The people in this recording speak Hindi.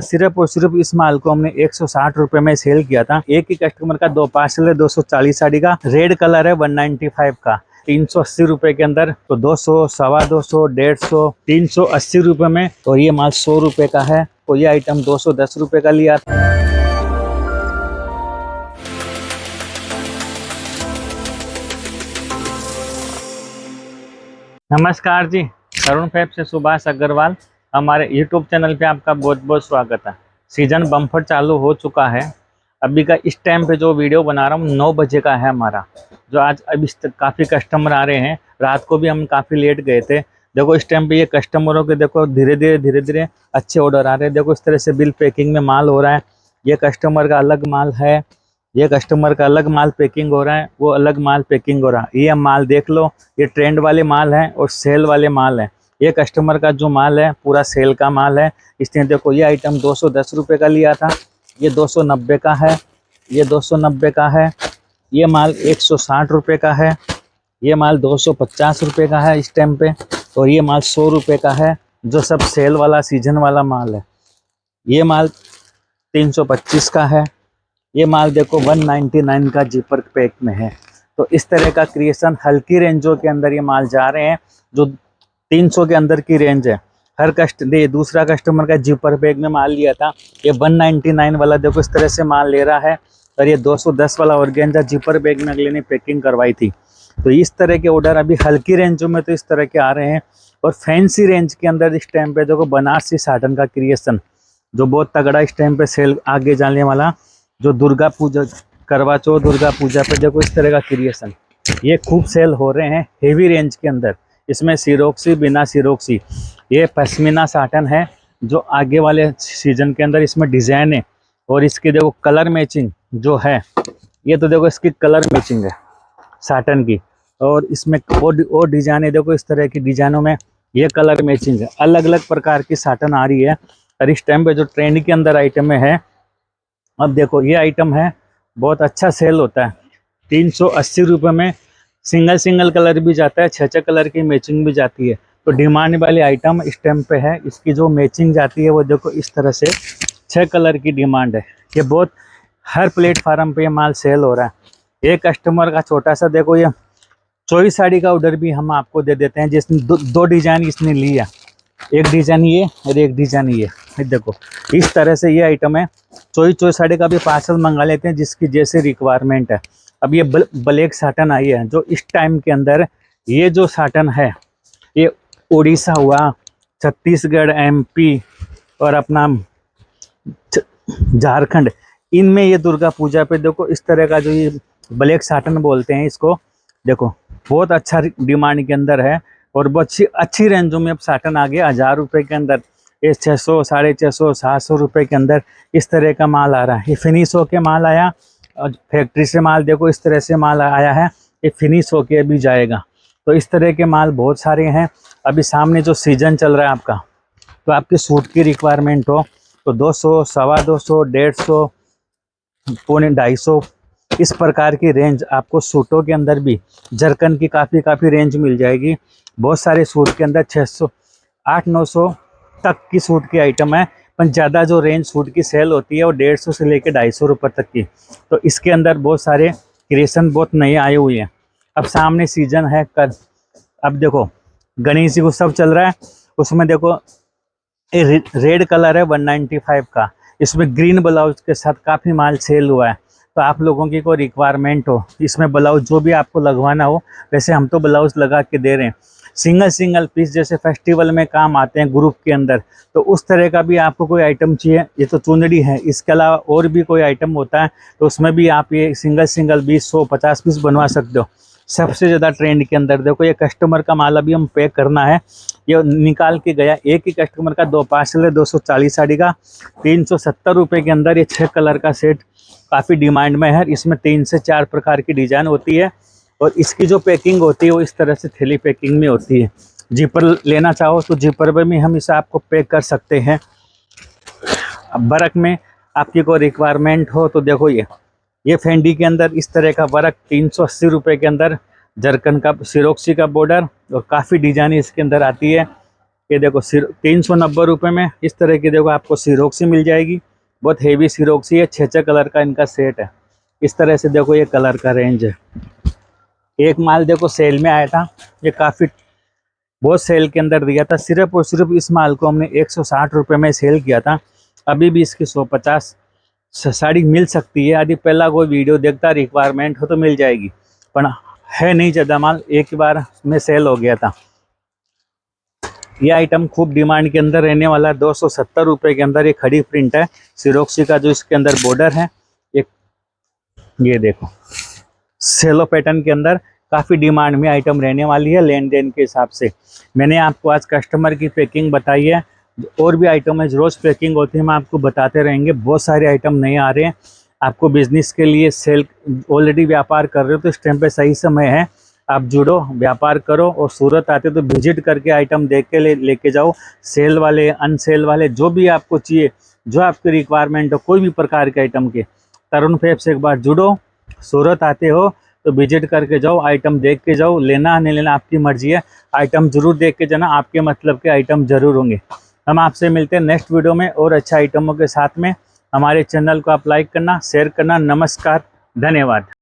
सिर्फ और सिर्फ इस माल को हमने 160 रुपए में सेल किया था। एक ही कस्टमर का 2 पार्सल है 240 साड़ी का। रेड कलर है 195 का, 380 रुपए के अंदर। तो 200, 250, 150, 380 रुपए में। और ये माल 100 रुपए का है। तो ये आइटम 210 रुपए का लिया था। नमस्कार जी, अरुण फैब से सुभाष अग्रवाल। हमारे YouTube चैनल पे आपका बहुत बहुत स्वागत है। सीजन बम्पर चालू हो चुका है। अभी का इस टाइम पे जो वीडियो बना रहा हूँ 9 बजे का है हमारा। जो आज अभी काफ़ी कस्टमर आ रहे हैं। रात को भी हम काफ़ी लेट गए थे। देखो इस टाइम पे ये कस्टमरों के देखो धीरे धीरे अच्छे ऑर्डर आ रहे हैं। देखो इस तरह से बिल पैकिंग में माल हो रहा है। ये कस्टमर का अलग माल है, ये कस्टमर का अलग माल पैकिंग हो रहा है, वो अलग माल पैकिंग हो रहा है। ये माल देख लो, ये ट्रेंड वाले माल हैं और सेल वाले माल हैं। ये कस्टमर का जो माल है पूरा सेल का माल है। इसने देखो ये आइटम 210 रुपये का लिया था, ये 290 का है, ये 290 का है। ये माल 160 रुपये का है, ये माल 250 रुपये का है इस टाइम पे। और ये माल 100 रुपये का है, जो सब सेल वाला सीजन वाला माल है। ये माल 325 का है। ये माल देखो 199 का जिपर पैक में है। तो इस तरह का क्रिएशन हल्की रेंजों के अंदर ये माल जा रहे हैं, जो 300 के अंदर की रेंज है। हर दूसरा कस्टमर का जिपर पैक में माल लिया था, ये 199 वाला देखो इस तरह से माल ले रहा है। और ये 210 वाला ऑर्गेन्जा जिपर बैग में अगले ने पैकिंग करवाई थी। तो इस तरह के ऑर्डर अभी हल्की रेंजों में तो इस तरह के आ रहे हैं। और फैंसी रेंज के अंदर इस टाइम पे देखो बनारसी साटन का क्रिएशन जो बहुत तगड़ा इस टाइम पे सेल आगे जाने वाला, जो दुर्गा पूजा, करवा चौथ, दुर्गा पूजा पे देखो इस तरह का क्रिएशन ये खूब सेल हो रहे हैं हेवी रेंज के अंदर। इसमें सिरोक्सी, बिना सिरोक्सी, ये पश्मीना साटन है जो आगे वाले सीजन के अंदर इसमें डिज़ाइन है। और इसकी देखो कलर मैचिंग जो है, ये तो देखो इसकी कलर मैचिंग है साटन की। और इसमें और डिजाइन है, देखो इस तरह की डिजाइनों में ये कलर मैचिंग है। अलग अलग प्रकार की साटन आ रही है। और इस टाइम पे जो ट्रेंड के अंदर आइटम में है, अब देखो ये आइटम है बहुत अच्छा सेल होता है। 380 रुपये में सिंगल कलर भी जाता है, 6 कलर की मैचिंग भी जाती है। तो डिमांड वाली आइटम इस टाइम पे है। इसकी जो मैचिंग जाती है वो देखो इस तरह से 6 कलर की डिमांड है। ये बहुत हर प्लेटफार्म पे ये माल सेल हो रहा है। एक कस्टमर का छोटा सा देखो ये चॉइस साड़ी का ऑर्डर भी हम आपको दे देते हैं, जिसने दो डिजाइन इसने लिया, एक डिजाइन ये और एक डिजाइन ये देखो इस तरह से ये आइटम है। चॉइस साड़ी का भी पार्सल मंगा लेते हैं जिसकी जैसे रिक्वायरमेंट है। अब ये ब्लैक साटन आई है जो इस टाइम के अंदर, ये जो साटन है ये उड़ीसा हुआ, छत्तीसगढ़, MP और अपना झारखंड, इनमें ये दुर्गा पूजा पे देखो इस तरह का जो ये ब्लैक साटन बोलते हैं इसको, देखो बहुत अच्छा डिमांड के अंदर है। और बहुत अच्छी रेंजों में अब साटन आ गया 1000 रुपये के अंदर। ये 600, 650, 700 रुपये के अंदर इस तरह का माल आ रहा है। ये फिनिश होके माल आया और फैक्ट्री से माल देखो इस तरह से माल आया है, ये फिनिश होके अभी जाएगा। तो इस तरह के माल बहुत सारे हैं। अभी सामने जो सीजन चल रहा है आपका, तो आपकी सूट की रिक्वायरमेंट हो तो 200, 250, 150, 250, इस प्रकार की रेंज आपको सूटों के अंदर भी जरकन की काफ़ी रेंज मिल जाएगी। बहुत सारे सूट के अंदर 600, 800, 900 तक की सूट की आइटम है। पर ज़्यादा जो रेंज सूट की सेल होती है वो 150 से लेकर 250 रुपये तक की। तो इसके अंदर बहुत सारे क्रिएशन बहुत नए आए हुए हैं। अब सामने सीजन है कल, अब देखो गणेश जी उत्सव चल रहा है, उसमें देखो रेड कलर है 195 का, इसमें ग्रीन ब्लाउज के साथ काफ़ी माल सेल हुआ है। तो आप लोगों की कोई रिक्वायरमेंट हो इसमें ब्लाउज जो भी आपको लगवाना हो, वैसे हम तो ब्लाउज लगा के दे रहे हैं। सिंगल पीस जैसे फेस्टिवल में काम आते हैं ग्रुप के अंदर, तो उस तरह का भी आपको कोई आइटम चाहिए, ये तो चुनरी है, इसके अलावा और भी कोई आइटम होता है तो उसमें भी आप ये सिंगल 20, 100, 50 पीस बनवा सकते हो। सबसे ज़्यादा ट्रेंड के अंदर देखो ये कस्टमर का माल अभी हम पैक करना है, ये निकाल के गया। एक ही कस्टमर का 2 पार्सल है 240 साड़ी का, 370 रुपये के अंदर। ये 6 कलर का सेट काफ़ी डिमांड में है। इसमें 3 से 4 प्रकार की डिज़ाइन होती है। और इसकी जो पैकिंग होती है वो इस तरह से थैली पैकिंग में होती है। जिपर लेना चाहो तो जिपर में भी हम इसे आपको पैक कर सकते हैं। अब वर्क में आपकी कोई रिक्वायरमेंट हो तो देखो ये फेंडी के अंदर इस तरह का वर्क 380 रुपये के अंदर, जरकन का सिरोक्सी का बॉर्डर और काफ़ी डिजाइन इसके अंदर आती है। ये देखो 390 रुपये में इस तरह की देखो आपको सिरोक्सी मिल जाएगी। बहुत हेवी सिरोक्सी है, 6 कलर का इनका सेट है। इस तरह से देखो ये कलर का रेंज है। एक माल देखो सेल में आया था, ये काफ़ी बहुत सेल के अंदर दिया था। सिर्फ और सिर्फ इस माल को हमने 160 रुपये में सेल किया था। अभी भी इसकी 150 साड़ी मिल सकती है। यदि पहला कोई वीडियो देखता रिक्वायरमेंट हो तो मिल जाएगी, पर है नहीं ज़्यादा माल, एक ही बार में सेल हो गया था। ये आइटम खूब डिमांड के अंदर रहने वाला है। 270 रुपये के अंदर ये खड़ी प्रिंट है सिरोक्सी का, जो इसके अंदर बॉर्डर है। एक ये देखो सेलो पैटर्न के अंदर काफ़ी डिमांड में आइटम रहने वाली है लेन देन के हिसाब से। मैंने आपको आज कस्टमर की पैकिंग बताई है, और भी आइटम है रोज़ पैकिंग होती है, हम आपको बताते रहेंगे। बहुत सारे आइटम नए आ रहे हैं। आपको बिजनेस के लिए सेल ऑलरेडी व्यापार कर रहे हो तो इस टाइम पे सही समय है, आप जुड़ो, व्यापार करो। और सूरत आते तो विजिट करके आइटम देख के लेके जाओ। सेल वाले अनसेल वाले जो भी आपको चाहिए, जो आपकी रिक्वायरमेंट हो कोई भी प्रकार के आइटम के, तरुण फैब से एक बार जुड़ो। सूरत आते हो तो विजिट करके जाओ, आइटम देख के जाओ। लेना नहीं लेना आपकी मर्जी है, आइटम जरूर देख के जाना, आपके मतलब के आइटम जरूर होंगे। हम आपसे मिलते हैं नेक्स्ट वीडियो में और अच्छा आइटमों के साथ में। हमारे चैनल को आप लाइक करना, शेयर करना। नमस्कार, धन्यवाद।